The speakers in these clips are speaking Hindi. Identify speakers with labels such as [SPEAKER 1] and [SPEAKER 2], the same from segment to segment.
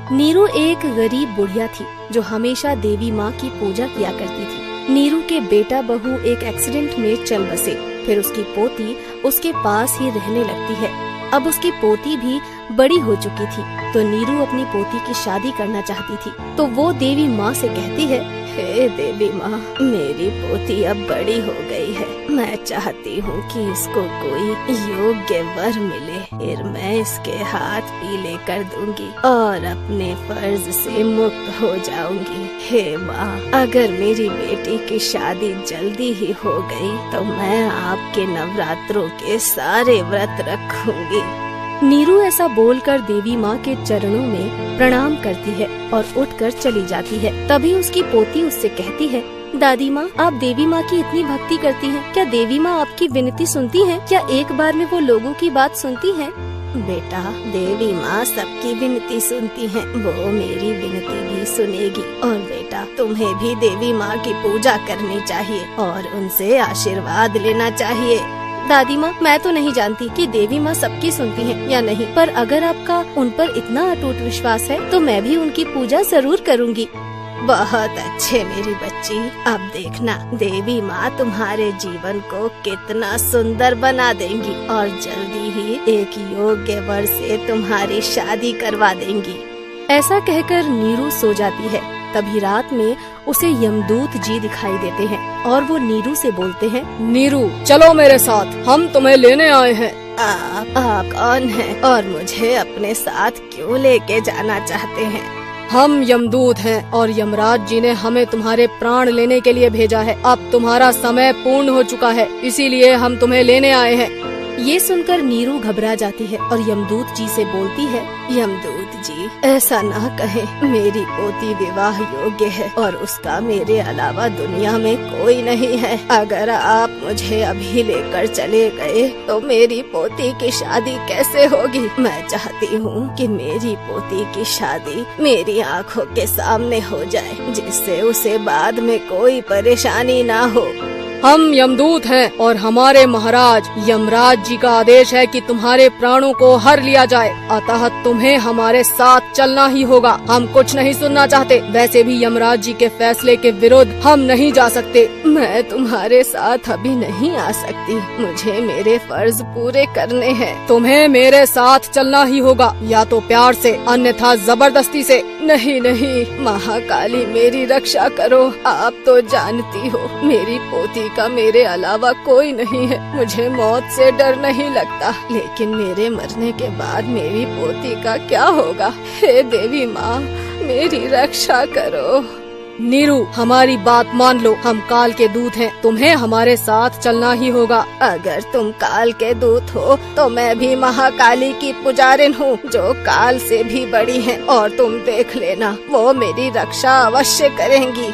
[SPEAKER 1] नीरू एक गरीब बुढ़िया थी जो हमेशा देवी माँ की पूजा किया करती थी। नीरू के बेटा बहू एक एक्सीडेंट में चल बसे। फिर उसकी पोती उसके पास ही रहने लगती है। अब उसकी पोती भी बड़ी हो चुकी थी तो नीरू अपनी पोती की शादी करना चाहती थी। तो वो देवी माँ से कहती है, हे देवी माँ, मेरी पोती अब बड़ी हो गई है। मैं चाहती हूँ कि इसको कोई योग्य वर मिले, फिर मैं इसके हाथ पीले कर दूंगी और अपने फर्ज से मुक्त हो जाऊंगी। हे माँ, अगर मेरी बेटी की शादी जल्दी ही हो गई तो मैं आपके नवरात्रों के सारे व्रत रखूंगी। नीरू ऐसा बोलकर देवी माँ के चरणों में प्रणाम करती है और उठकर चली जाती है। तभी उसकी पोती उससे कहती है, दादी माँ, आप देवी माँ की इतनी भक्ति करती हैं, क्या देवी माँ आपकी विनती सुनती हैं? क्या एक बार में वो लोगों की बात सुनती हैं? बेटा, देवी माँ सबकी विनती सुनती हैं, वो मेरी विनती भी सुनेगी। और बेटा, तुम्हें भी देवी माँ की पूजा करनी चाहिए और उनसे आशीर्वाद लेना चाहिए। दादी माँ, मैं तो नहीं जानती कि देवी माँ सबकी सुनती हैं या नहीं, पर अगर आपका उन पर इतना अटूट विश्वास है तो मैं भी उनकी पूजा जरूर करूँगी। बहुत अच्छे मेरी बच्ची, अब देखना देवी माँ तुम्हारे जीवन को कितना सुंदर बना देंगी और जल्दी ही एक योग्य वर से तुम्हारी शादी करवा देंगी। ऐसा कहकर नीरू सो जाती है। तभी रात में उसे यमदूत जी दिखाई देते हैं और वो नीरू से बोलते हैं,
[SPEAKER 2] नीरू, चलो मेरे साथ, हम तुम्हें लेने आए हैं।
[SPEAKER 1] आप कौन हैं और मुझे अपने साथ क्यों लेके जाना चाहते हैं?
[SPEAKER 2] हम यमदूत हैं और यमराज जी ने हमें तुम्हारे प्राण लेने के लिए भेजा है। अब तुम्हारा समय पूर्ण हो चुका है, इसीलिए हम तुम्हें लेने आए हैं।
[SPEAKER 1] ये सुनकर नीरू घबरा जाती है और यमदूत जी से बोलती है, यमदूत जी, ऐसा ना कहें, मेरी पोती विवाह योग्य है और उसका मेरे अलावा दुनिया में कोई नहीं है। अगर आप मुझे अभी लेकर चले गए तो मेरी पोती की शादी कैसे होगी? मैं चाहती हूँ कि मेरी पोती की शादी मेरी आँखों के सामने हो जाए, जिससे उसे बाद में कोई परेशानी ना हो।
[SPEAKER 2] हम यमदूत हैं और हमारे महाराज यमराज जी का आदेश है कि तुम्हारे प्राणों को हर लिया जाए, अतः तुम्हें हमारे साथ चलना ही होगा। हम कुछ नहीं सुनना चाहते, वैसे भी यमराज जी के फैसले के विरुद्ध हम नहीं जा सकते।
[SPEAKER 1] मैं तुम्हारे साथ अभी नहीं आ सकती, मुझे मेरे फर्ज पूरे करने हैं।
[SPEAKER 2] तुम्हें मेरे साथ चलना ही होगा, या तो प्यार से, अन्यथा जबरदस्ती से।
[SPEAKER 1] नहीं नहीं, महाकाली मेरी रक्षा करो। आप तो जानती हो मेरी पोती का मेरे अलावा कोई नहीं है, मुझे मौत से डर नहीं लगता, लेकिन मेरे मरने के बाद मेरी पोती का क्या होगा? हे देवी माँ, मेरी रक्षा करो।
[SPEAKER 2] नीरू, हमारी बात मान लो, हम काल के दूत हैं, तुम्हें हमारे साथ चलना ही होगा।
[SPEAKER 1] अगर तुम काल के दूत हो तो मैं भी महाकाली की पुजारिन हूँ, जो काल से भी बड़ी है, और तुम देख लेना वो मेरी रक्षा अवश्य करेंगी।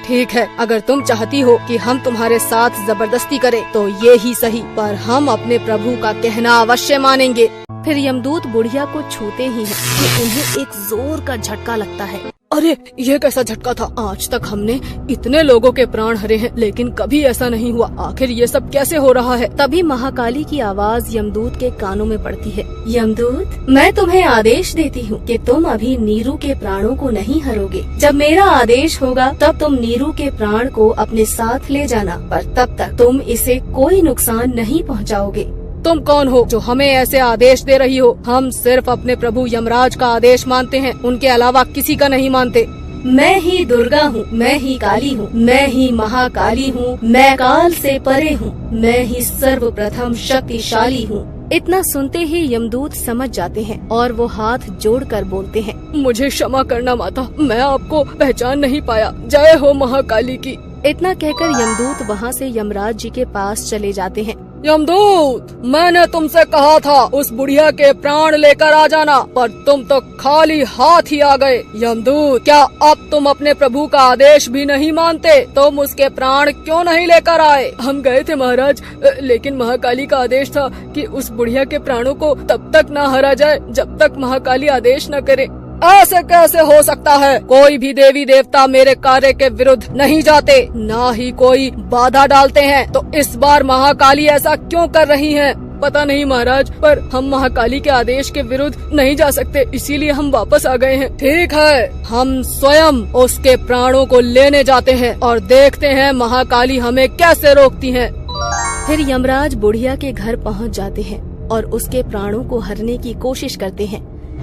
[SPEAKER 2] ठीक है, अगर तुम चाहती हो कि हम तुम्हारे साथ जबरदस्ती करें तो ये ही सही, पर हम अपने प्रभु का कहना अवश्य मानेंगे।
[SPEAKER 1] फिर यमदूत बुढ़िया को छूते ही है कि उन्हें एक जोर का झटका लगता है।
[SPEAKER 2] अरे, ये कैसा झटका था? आज तक हमने इतने लोगों के प्राण हरे हैं, लेकिन कभी ऐसा नहीं हुआ। आखिर ये सब कैसे हो रहा है?
[SPEAKER 1] तभी महाकाली की आवाज यमदूत के कानों में पड़ती है। यमदूत, मैं तुम्हें आदेश देती हूँ कि तुम अभी नीरू के प्राणों को नहीं हरोगे। जब मेरा आदेश होगा तब तुम नीरू के प्राण को अपने साथ ले जाना, पर तब तक तुम इसे कोई नुकसान नहीं पहुँचाओगे।
[SPEAKER 2] तुम कौन हो जो हमें ऐसे आदेश दे रही हो? हम सिर्फ अपने प्रभु यमराज का आदेश मानते हैं, उनके अलावा किसी का नहीं मानते।
[SPEAKER 1] मैं ही दुर्गा हूँ, मैं ही काली हूँ, मैं ही महाकाली हूँ, मैं काल से परे हूँ, मैं ही सर्वप्रथम शक्तिशाली हूँ। इतना सुनते ही यमदूत समझ जाते हैं और वो हाथ जोड़कर बोलते हैं,
[SPEAKER 2] मुझे क्षमा करना माता, मैं आपको पहचान नहीं पाया। जय हो महाकाली की।
[SPEAKER 1] इतना कहकर यमदूत वहाँ से यमराज जी के पास चले जाते हैं।
[SPEAKER 2] यमदूत, मैंने तुमसे कहा था उस बुढ़िया के प्राण लेकर आ जाना, पर तुम तो खाली हाथ ही आ गए। यमदूत, क्या अब तुम अपने प्रभु का आदेश भी नहीं मानते? तुम उसके प्राण क्यों नहीं लेकर आए? हम गए थे महाराज, लेकिन महाकाली का आदेश था कि उस बुढ़िया के प्राणों को तब तक न हरा जाए जब तक महाकाली आदेश न करे। ऐसे कैसे हो सकता है? कोई भी देवी देवता मेरे कार्य के विरुद्ध नहीं जाते, ना ही कोई बाधा डालते हैं, तो इस बार महाकाली ऐसा क्यों कर रही हैं? पता नहीं महाराज, पर हम महाकाली के आदेश के विरुद्ध नहीं जा सकते, इसीलिए हम वापस आ गए हैं। ठीक है, हम स्वयं उसके प्राणों को लेने जाते हैं और देखते हैं महाकाली हमें कैसे रोकती हैं।
[SPEAKER 1] फिर यमराज बुढ़िया के घर पहुंच जाते हैं और उसके प्राणों को हरने की कोशिश करते हैं,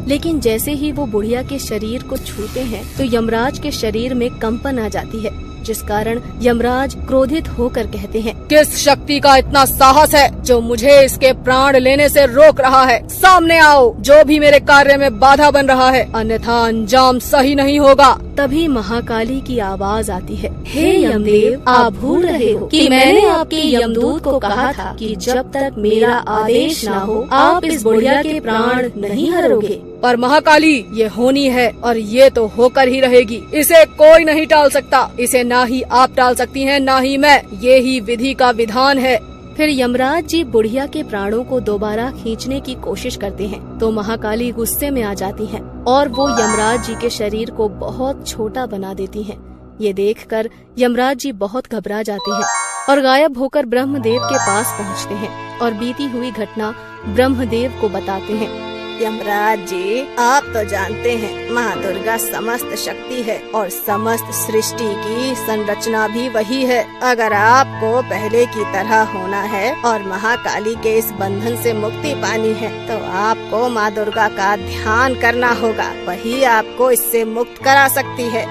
[SPEAKER 1] लेकिन जैसे ही वो बुढ़िया के शरीर को छूते हैं तो यमराज के शरीर में कंपन आ जाती है, जिस कारण यमराज क्रोधित होकर कहते हैं,
[SPEAKER 2] किस शक्ति का इतना साहस है जो मुझे इसके प्राण लेने से रोक रहा है? सामने आओ, जो भी मेरे कार्य में बाधा बन रहा है, अन्यथा अंजाम सही नहीं होगा।
[SPEAKER 1] तभी महाकाली की आवाज आती है, हे यमदेव, आप भूल रहे हो कि मैंने आपके यमदूत को कहा था कि जब तक मेरा आदेश न हो आप इस बुढ़िया के प्राण नहीं हरोगे।
[SPEAKER 2] पर महाकाली, ये होनी है और ये तो होकर ही रहेगी, इसे कोई नहीं टाल सकता। इसे ना ही आप टाल सकती हैं, ना ही मैं, ये ही विधि का विधान है।
[SPEAKER 1] फिर यमराज जी बुढ़िया के प्राणों को दोबारा खींचने की कोशिश करते हैं तो महाकाली गुस्से में आ जाती हैं और वो यमराज जी के शरीर को बहुत छोटा बना देती हैं। ये देखकर यमराज जी बहुत घबरा जाते हैं और गायब होकर ब्रह्मदेव के पास पहुंचते हैं और बीती हुई घटना ब्रह्मदेव को बताते हैं।
[SPEAKER 3] यमराज जी, आप तो जानते हैं माँ दुर्गा समस्त शक्ति है और समस्त सृष्टि की संरचना भी वही है। अगर आपको पहले की तरह होना है और महाकाली के इस बंधन से मुक्ति पानी है तो आपको माँ दुर्गा का ध्यान करना होगा, वही आपको इससे मुक्त करा सकती है।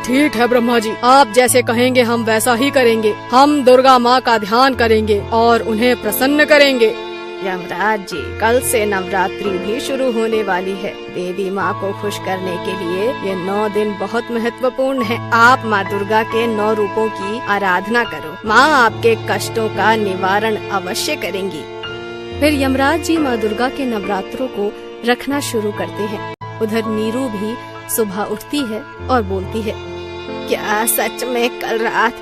[SPEAKER 2] ठीक है ब्रह्मा जी, आप जैसे कहेंगे हम वैसा ही करेंगे। हम दुर्गा माँ का ध्यान करेंगे और उन्हें प्रसन्न करेंगे।
[SPEAKER 3] यमराज जी, कल से नवरात्रि भी शुरू होने वाली है। देवी माँ को खुश करने के लिए ये 9 दिन बहुत महत्वपूर्ण है। आप माँ दुर्गा के 9 रूपों की आराधना करो, माँ आपके कष्टों का निवारण अवश्य करेंगी।
[SPEAKER 1] फिर यमराज जी माँ दुर्गा के नवरात्रों को रखना शुरू करते हैं। उधर नीरू भी सुबह उठती है और बोलती है,
[SPEAKER 3] क्या सच में कल रात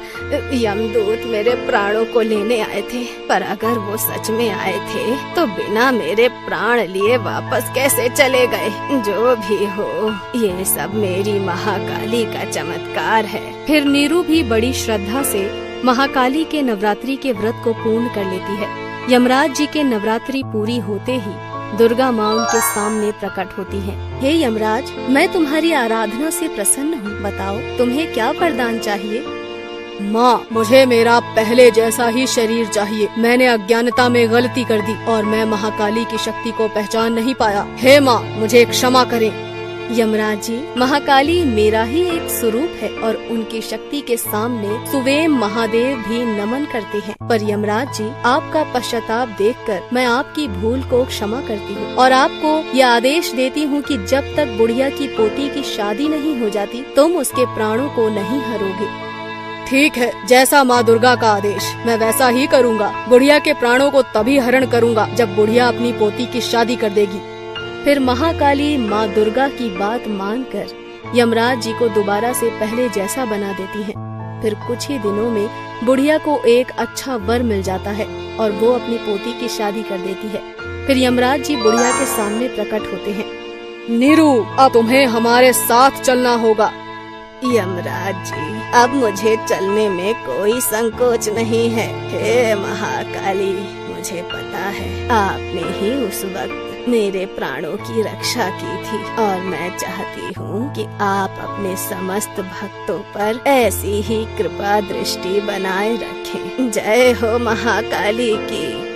[SPEAKER 3] यमदूत मेरे प्राणों को लेने आए थे? पर अगर वो सच में आए थे तो बिना मेरे प्राण लिए वापस कैसे चले गए? जो भी हो, ये सब मेरी महाकाली का चमत्कार है।
[SPEAKER 1] फिर नीरू भी बड़ी श्रद्धा से महाकाली के नवरात्रि के व्रत को पूर्ण कर लेती है। यमराज जी के नवरात्रि पूरी होते ही दुर्गा माँ उनके सामने प्रकट होती हैं। हे यमराज, मैं तुम्हारी आराधना से प्रसन्न हूँ, बताओ तुम्हें क्या वरदान चाहिए?
[SPEAKER 2] माँ, मुझे मेरा पहले जैसा ही शरीर चाहिए। मैंने अज्ञानता में गलती कर दी और मैं महाकाली की शक्ति को पहचान नहीं पाया। हे माँ, मुझे क्षमा करें।
[SPEAKER 1] यमराज जी, महाकाली मेरा ही एक स्वरूप है और उनकी शक्ति के सामने सुवेम महादेव भी नमन करते हैं। पर यमराज जी, आपका पश्चाताप देखकर मैं आपकी भूल को क्षमा करती हूँ और आपको यह आदेश देती हूँ कि जब तक बुढ़िया की पोती की शादी नहीं हो जाती तुम उसके प्राणों को नहीं हरोगे।
[SPEAKER 2] ठीक है, जैसा माँ दुर्गा का आदेश, मैं वैसा ही करूँगा। बुढ़िया के प्राणों को तभी हरण करूँगा जब बुढ़िया अपनी पोती की शादी कर देगी।
[SPEAKER 1] फिर महाकाली माँ दुर्गा की बात मानकर यमराज जी को दोबारा से पहले जैसा बना देती हैं। फिर कुछ ही दिनों में बुढ़िया को एक अच्छा वर मिल जाता है और वो अपनी पोती की शादी कर देती है। फिर यमराज जी बुढ़िया के सामने प्रकट होते हैं।
[SPEAKER 2] नीरू, अब तुम्हें हमारे साथ चलना होगा।
[SPEAKER 3] यमराज जी, अब मुझे चलने में कोई संकोच नहीं है। हे महाकाली, मुझे पता है आपने ही उस वक्त मेरे प्राणों की रक्षा की थी और मैं चाहती हूँ कि आप अपने समस्त भक्तों पर ऐसी ही कृपा दृष्टि बनाए रखें। जय हो महाकाली की।